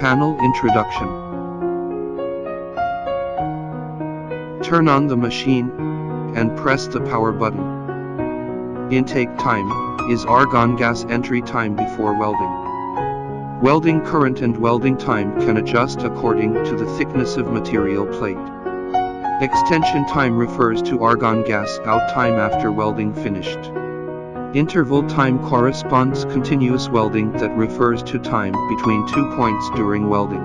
Panel introduction. Turn on the machine and press the power button. Intake time is argon gas entry time before welding. Welding current and welding time can adjust according to the thickness of material plate. Extension time refers to argon gas out time after welding finished. Interval time corresponds continuous welding that refers to time between 2 points during welding.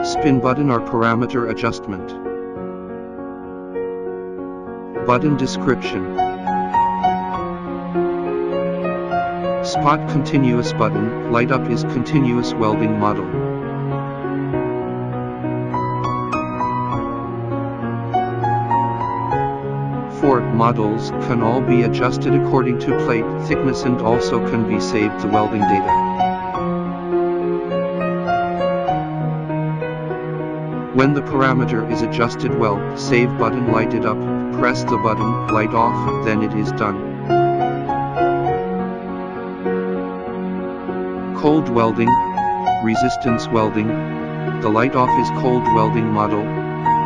Spin button or parameter adjustment. Button description. Spot continuous button, light up is continuous welding model. Models can all be adjusted according to plate thickness and also can be saved the welding data. When the parameter is adjusted well, save button light it up, press the button, light off, then it is done. Cold welding, resistance welding. The light off is cold welding model,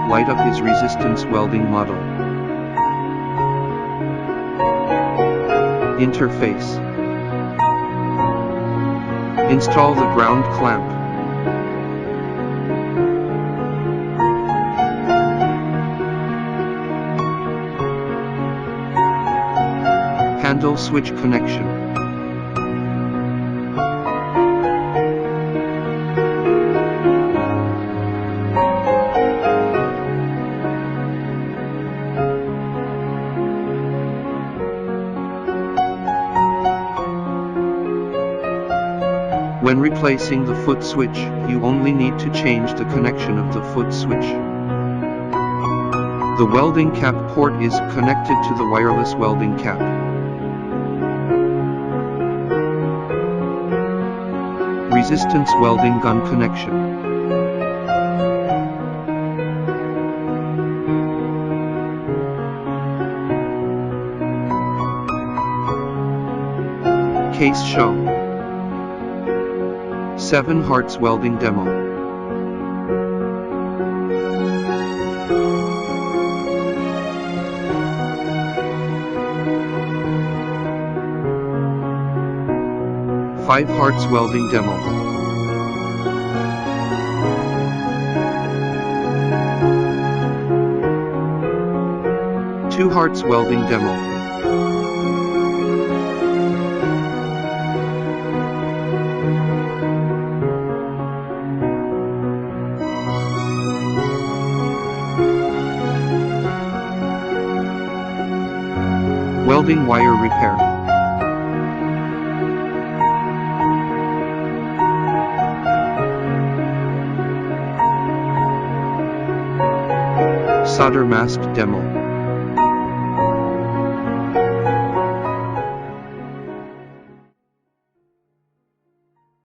light up is resistance welding model. Interface. Install the ground clamp. Handle switch connection. When replacing the foot switch, you only need to change the connection of the foot switch. The welding cap port is connected to the wireless welding cap. Resistance welding gun connection. Case show. 7 Hearts welding demo. Five Hearts welding demo. Two Hearts welding demo. Welding wire repair. Solder mask demo.